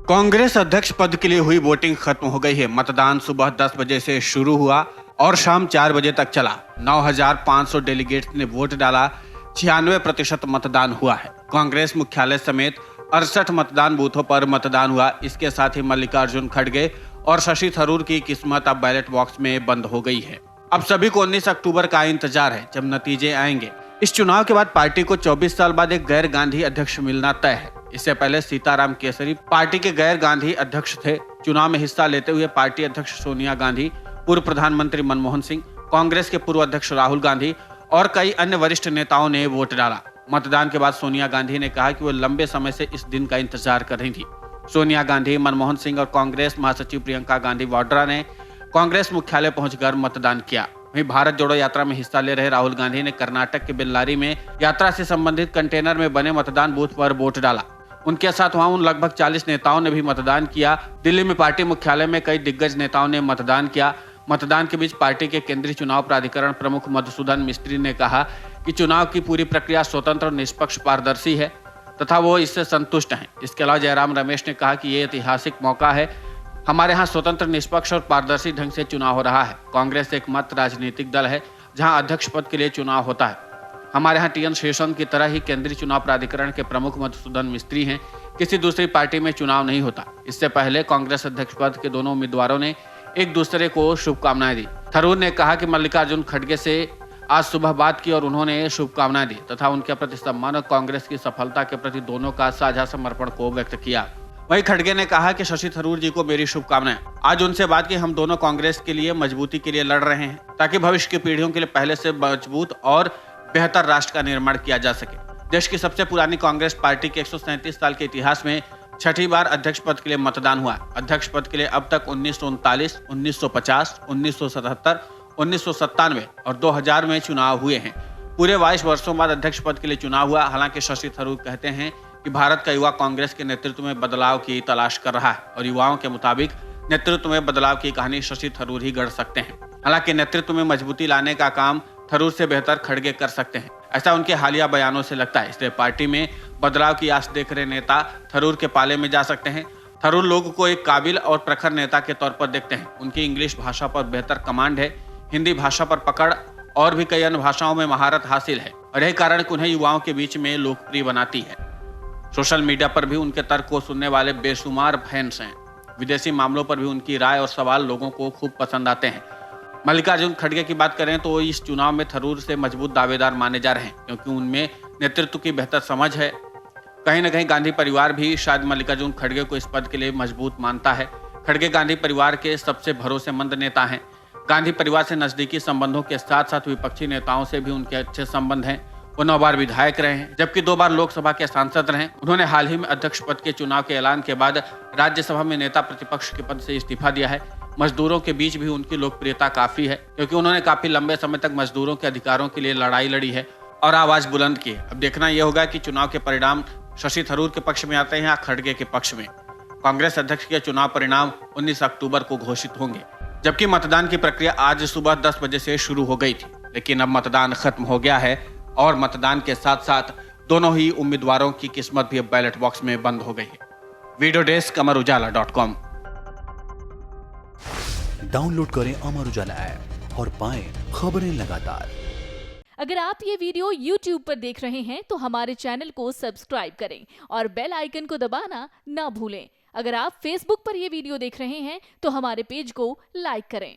कांग्रेस अध्यक्ष पद के लिए हुई वोटिंग खत्म हो गई है। मतदान सुबह 10 बजे से शुरू हुआ और शाम 4 बजे तक चला। 9,500 डेलीगेट्स ने वोट डाला। 96% मतदान हुआ है। कांग्रेस मुख्यालय समेत 68 मतदान बूथों पर मतदान हुआ। इसके साथ ही मल्लिकार्जुन खड़गे और शशि थरूर की किस्मत अब बैलेट बॉक्स में बंद हो गई है। अब सभी को 19 अक्टूबर का इंतजार है, जब नतीजे आएंगे। इस चुनाव के बाद पार्टी को 24 साल बाद एक गैर गांधी अध्यक्ष मिलना तय है। इससे पहले सीताराम केसरी पार्टी के गैर गांधी अध्यक्ष थे। चुनाव में हिस्सा लेते हुए पार्टी अध्यक्ष सोनिया गांधी, पूर्व प्रधानमंत्री मनमोहन सिंह, कांग्रेस के पूर्व अध्यक्ष राहुल गांधी और कई अन्य वरिष्ठ नेताओं ने वोट डाला। मतदान के बाद सोनिया गांधी ने कहा कि वो लंबे समय से इस दिन का इंतजार कर रही थी। सोनिया गांधी, मनमोहन सिंह और कांग्रेस महासचिव प्रियंका गांधी वाड्रा ने कांग्रेस मुख्यालय पहुंचकर मतदान किया। वहीं भारत जोड़ो यात्रा में हिस्सा ले रहे राहुल गांधी ने कर्नाटक के बेल्लारी में यात्रा से संबंधित कंटेनर में बने मतदान बूथ पर वोट डाला। उनके साथ वहां उन लगभग 40 नेताओं ने भी मतदान किया। दिल्ली में पार्टी मुख्यालय में कई दिग्गज नेताओं ने मतदान किया। मतदान के बीच पार्टी के केंद्रीय चुनाव प्राधिकरण प्रमुख मधुसूदन मिस्त्री ने कहा कि चुनाव की पूरी प्रक्रिया स्वतंत्र, निष्पक्ष, पारदर्शी है तथा वो इससे संतुष्ट हैं। इसके अलावा जयराम रमेश ने कहा कि ये ऐतिहासिक मौका है। हमारे यहाँ स्वतंत्र, निष्पक्ष और पारदर्शी ढंग से चुनाव हो रहा है। कांग्रेस एकमात्र राजनीतिक दल है जहाँ अध्यक्ष पद के लिए चुनाव होता है। हमारे यहाँ टी.एन. शेषन की तरह ही केंद्रीय चुनाव प्राधिकरण के प्रमुख मधुसूदन मिस्त्री हैं। किसी दूसरी पार्टी में चुनाव नहीं होता। इससे पहले कांग्रेस अध्यक्ष पद के दोनों उम्मीदवारों ने एक दूसरे को शुभकामनाएं दी। थरूर ने कहा कि मल्लिकार्जुन खड़गे से आज सुबह बात की और उन्होंने शुभकामनाएं दी तथा उनके प्रति सम्मान और कांग्रेस की सफलता के प्रति दोनों का साझा समर्पण को व्यक्त किया। वहीं खड़गे ने कहा कि शशि थरूर जी को मेरी शुभकामनाएं। आज उनसे बात की, हम दोनों कांग्रेस के लिए मजबूती के लिए लड़ रहे हैं ताकि भविष्य की पीढ़ियों के लिए पहले से मजबूत और बेहतर राष्ट्र का निर्माण किया जा सके। देश की सबसे पुरानी कांग्रेस पार्टी के 137 साल के इतिहास में छठी बार अध्यक्ष पद के लिए मतदान हुआ। अध्यक्ष पद के लिए अब तक 1939, 1950, 1977, 1997 और 2000 में चुनाव हुए हैं। पूरे 22 वर्षों बाद अध्यक्ष पद के लिए चुनाव हुआ। हालांकि शशि थरूर कहते हैं कि भारत का युवा कांग्रेस के नेतृत्व में बदलाव की तलाश कर रहा है और युवाओं के मुताबिक नेतृत्व में बदलाव की कहानी शशि थरूर ही गढ़ सकते हैं। हालांकि नेतृत्व में मजबूती लाने का काम थरूर से बेहतर खड़गे कर सकते हैं, ऐसा उनके हालिया बयानों से लगता है। इसलिए पार्टी में बदलाव की आस देख रहे नेता थरूर के पाले में जा सकते हैं। थरूर लोगों को एक काबिल और प्रखर नेता के तौर पर देखते हैं। उनकी इंग्लिश भाषा पर बेहतर कमांड है, हिंदी भाषा पर पकड़ और भी कई अन्य भाषाओं में महारत हासिल है और यही कारण उन्हें युवाओं के बीच में लोकप्रिय बनाती है। सोशल मीडिया पर भी उनके तर्क को सुनने वाले बेशुमार फैंस हैं। विदेशी मामलों पर भी उनकी राय और सवाल लोगों को खूब पसंद आते हैं। मल्लिकार्जुन खड़गे की बात करें तो इस चुनाव में थरूर से मजबूत दावेदार माने जा रहे हैं, क्योंकि उनमें नेतृत्व की बेहतर समझ है। कहीं न कहीं गांधी परिवार भी शायद मल्लिकार्जुन खड़गे को इस पद के लिए मजबूत मानता है। खड़गे गांधी परिवार के सबसे भरोसेमंद नेता हैं। गांधी परिवार से नजदीकी संबंधों के साथ साथ विपक्षी नेताओं से भी उनके अच्छे संबंध हैं। वो 9 बार विधायक रहे हैं, जबकि 2 बार लोकसभा के सांसद रहे। उन्होंने हाल ही में अध्यक्ष पद के चुनाव के ऐलान के बाद राज्यसभा में नेता प्रतिपक्ष के पद से इस्तीफा दिया है। मजदूरों के बीच भी उनकी लोकप्रियता काफी है, क्योंकि उन्होंने काफी लंबे समय तक मजदूरों के अधिकारों के लिए लड़ाई लड़ी है और आवाज बुलंद की है। अब देखना यह होगा कि चुनाव के परिणाम शशि थरूर के पक्ष में आते हैं या खड़गे के पक्ष में। कांग्रेस अध्यक्ष के चुनाव परिणाम 19 अक्टूबर को घोषित होंगे, जबकि मतदान की प्रक्रिया आज सुबह 10 बजे से शुरू हो गई थी। लेकिन अब मतदान खत्म हो गया है और मतदान के साथ साथ दोनों ही उम्मीदवारों की किस्मत भी अब बैलेट बॉक्स में बंद हो गई है। Video desk amarujala.com। डाउनलोड करें अमर उजाला ऐप और पाएं खबरें लगातार। अगर आप ये वीडियो YouTube पर देख रहे हैं तो हमारे चैनल को सब्सक्राइब करें और बेल आइकन को दबाना ना भूलें। अगर आप Facebook पर ये वीडियो देख रहे हैं तो हमारे पेज को लाइक करें।